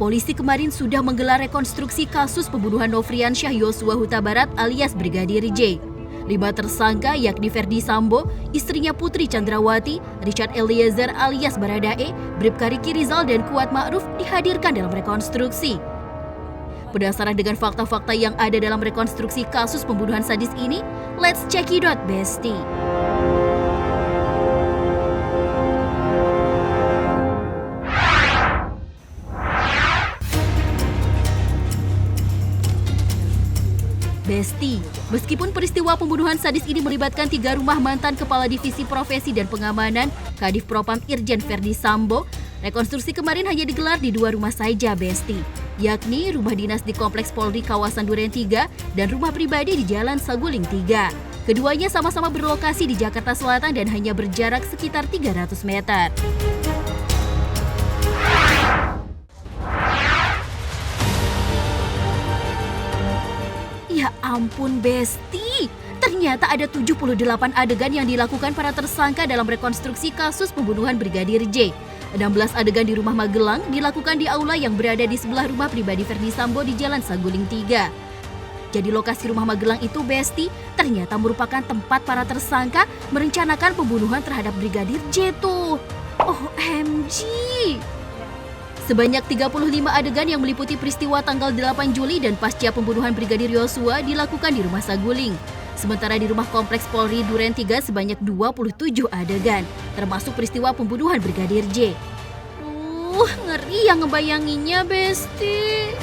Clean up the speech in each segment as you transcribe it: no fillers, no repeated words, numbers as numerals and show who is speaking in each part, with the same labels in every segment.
Speaker 1: Polisi kemarin sudah menggelar rekonstruksi kasus pembunuhan Nofriansyah Yosua Huta Barat alias Brigadir J. 5 tersangka yakni Ferdi Sambo, istrinya Putri Chandrawati, Richard Eliezer alias Baradae, Bribka Riki Rizal dan Kuat Ma'ruf dihadirkan dalam rekonstruksi. Berdasarkan dengan fakta-fakta yang ada dalam rekonstruksi kasus pembunuhan sadis ini, let's check it out, Besti. Besti, meskipun peristiwa pembunuhan sadis ini melibatkan 3 rumah mantan Kepala Divisi Profesi dan Pengamanan Kadif Propam Irjen Ferdi Sambo, rekonstruksi kemarin hanya digelar di 2 rumah saja, Besti, yakni rumah dinas di Kompleks Polri kawasan Duren 3 dan rumah pribadi di Jalan Saguling 3. Keduanya sama-sama berlokasi di Jakarta Selatan dan hanya berjarak sekitar 300 meter. Ya ampun, Besti, ternyata ada 78 adegan yang dilakukan para tersangka dalam rekonstruksi kasus pembunuhan Brigadir J. 16 adegan di rumah Magelang dilakukan di aula yang berada di sebelah rumah pribadi Ferdi Sambo di Jalan Saguling 3. Jadi lokasi rumah Magelang itu, Besti, ternyata merupakan tempat para tersangka merencanakan pembunuhan terhadap Brigadir J tuh. OMG! Sebanyak 35 adegan yang meliputi peristiwa tanggal 8 Juli dan pasca pembunuhan Brigadir Yosua dilakukan di rumah Saguling. Sementara di rumah Kompleks Polri Duren 3 sebanyak 27 adegan, termasuk peristiwa pembunuhan Brigadir J. Ngeri yang ngebayanginnya, Besti.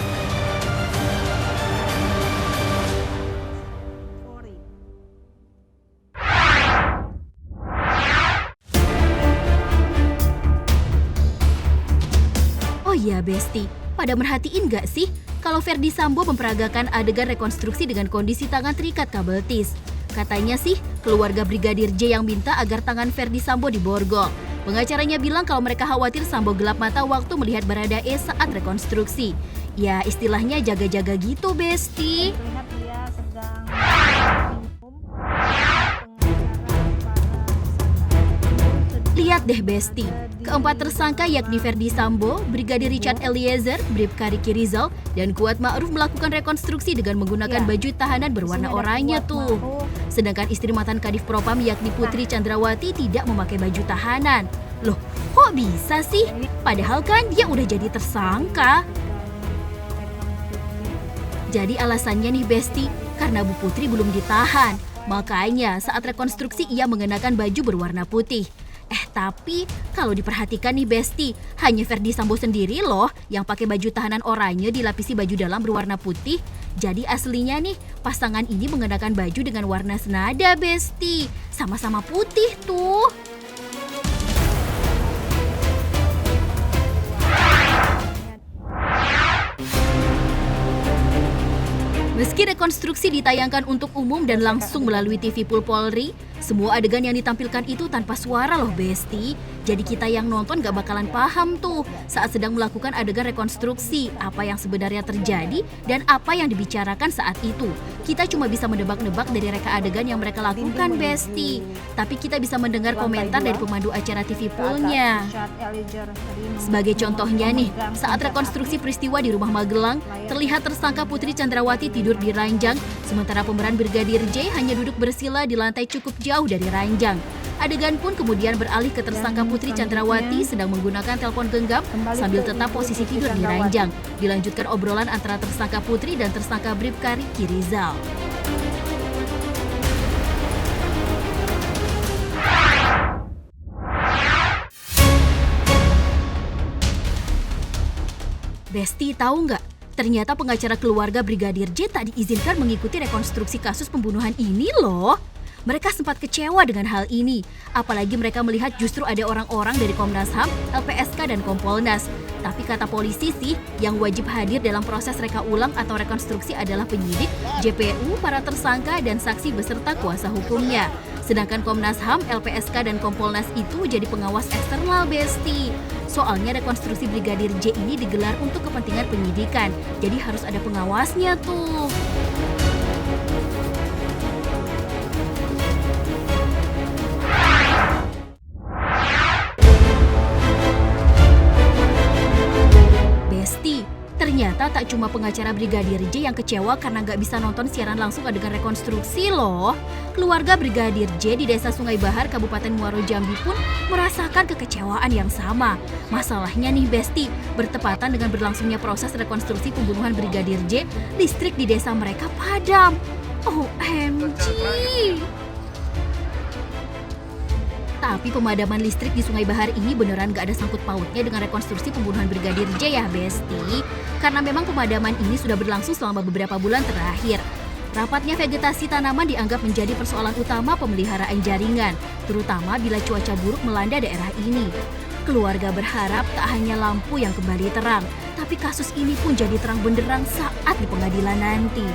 Speaker 1: Oh iya, Besti, pada merhatiin gak sih kalau Ferdi Sambo memperagakan adegan rekonstruksi dengan kondisi tangan terikat kabel tis? Katanya sih keluarga Brigadir J yang minta agar tangan Ferdi Sambo diborgol. Pengacaranya bilang kalau mereka khawatir Sambo gelap mata waktu melihat Baradae saat rekonstruksi. Ya istilahnya jaga-jaga gitu, Besti.
Speaker 2: Terlihat dia sedang
Speaker 1: Lihat deh, Besti, keempat tersangka yakni Ferdi Sambo, Brigadir Richard Eliezer, Bribka Riki Rizal, dan Kuat Ma'ruf melakukan rekonstruksi dengan menggunakan baju tahanan berwarna oranye tuh. Sedangkan istri mantan Kadif Propam yakni Putri Chandrawati tidak memakai baju tahanan. Loh, kok bisa sih? Padahal kan dia udah jadi tersangka. Jadi alasannya nih, Besti, karena Bu Putri belum ditahan. Makanya saat rekonstruksi ia mengenakan baju berwarna putih. Tapi kalau diperhatikan nih, Besti, hanya Ferdi Sambo sendiri loh yang pakai baju tahanan oranye dilapisi baju dalam berwarna putih. Jadi aslinya nih pasangan ini mengenakan baju dengan warna senada, Besti. Sama-sama putih tuh. Meski rekonstruksi ditayangkan untuk umum dan langsung melalui TV Pool Polri, semua adegan yang ditampilkan itu tanpa suara loh, Besti. Jadi kita yang nonton gak bakalan paham tuh saat sedang melakukan adegan rekonstruksi apa yang sebenarnya terjadi dan apa yang dibicarakan saat itu. Kita cuma bisa menebak-nebak dari reka adegan yang mereka lakukan, Besti. Tapi kita bisa mendengar komentar dari pemandu acara TV Pool-nya. Sebagai contohnya nih, saat rekonstruksi peristiwa di rumah Magelang, terlihat tersangka Putri Chandrawati tidur di ranjang, sementara pemeran Brigadir J hanya duduk bersila di lantai cukup jauh dari ranjang. Adegan pun kemudian beralih ke tersangka Putri Chandrawati sedang menggunakan telepon genggam sambil tetap posisi tidur di ranjang. Dilanjutkan obrolan antara tersangka Putri dan tersangka Bribka Riki Rizal. Besti, tahu nggak? Ternyata pengacara keluarga Brigadir J tak diizinkan mengikuti rekonstruksi kasus pembunuhan ini loh. Mereka sempat kecewa dengan hal ini, apalagi mereka melihat justru ada orang-orang dari Komnas HAM, LPSK, dan Kompolnas. Tapi kata polisi sih, yang wajib hadir dalam proses reka ulang atau rekonstruksi adalah penyidik, JPU, para tersangka, dan saksi beserta kuasa hukumnya. Sedangkan Komnas HAM, LPSK, dan Kompolnas itu jadi pengawas eksternal, Besti. Soalnya rekonstruksi Brigadir J ini digelar untuk kepentingan penyidikan, jadi harus ada pengawasnya tuh. Besti, tak cuma pengacara Brigadir J yang kecewa karena nggak bisa nonton siaran langsung adegan rekonstruksi loh. Keluarga Brigadir J di Desa Sungai Bahar, Kabupaten Muaro Jambi pun merasakan kekecewaan yang sama. Masalahnya nih Besti, bertepatan dengan berlangsungnya proses rekonstruksi pembunuhan Brigadir J, listrik di desa mereka padam. OMG! Tapi pemadaman listrik di Sungai Bahar ini beneran gak ada sangkut pautnya dengan rekonstruksi pembunuhan Brigadir J ya Besti. Karena memang pemadaman ini sudah berlangsung selama beberapa bulan terakhir. Rapatnya vegetasi tanaman dianggap menjadi persoalan utama pemeliharaan jaringan, terutama bila cuaca buruk melanda daerah ini. Keluarga berharap tak hanya lampu yang kembali terang, tapi kasus ini pun jadi terang benderang saat di pengadilan nanti.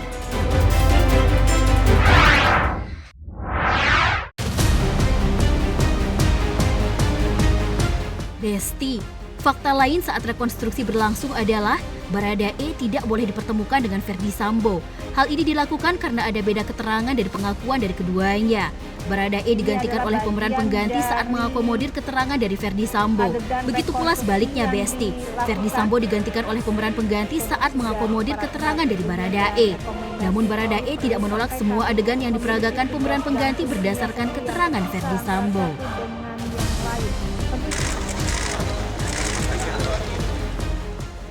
Speaker 1: Besti, fakta lain saat rekonstruksi berlangsung adalah Baradae tidak boleh dipertemukan dengan Ferdy Sambo. Hal ini dilakukan karena ada beda keterangan dari pengakuan dari keduanya. Baradae digantikan oleh pemeran pengganti saat mengakomodir keterangan dari Ferdy Sambo. Begitu pula sebaliknya Besti, Ferdy Sambo digantikan oleh pemeran pengganti saat mengakomodir keterangan dari Baradae. Namun Baradae tidak menolak semua adegan yang diperagakan pemeran pengganti berdasarkan keterangan Ferdy Sambo.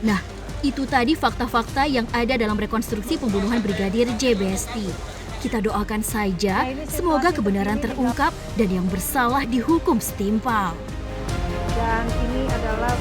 Speaker 1: Nah, itu tadi fakta-fakta yang ada dalam rekonstruksi pembunuhan Brigadir J, Besti. Kita doakan saja, semoga kebenaran terungkap dan yang bersalah dihukum setimpal.
Speaker 2: Dan ini adalah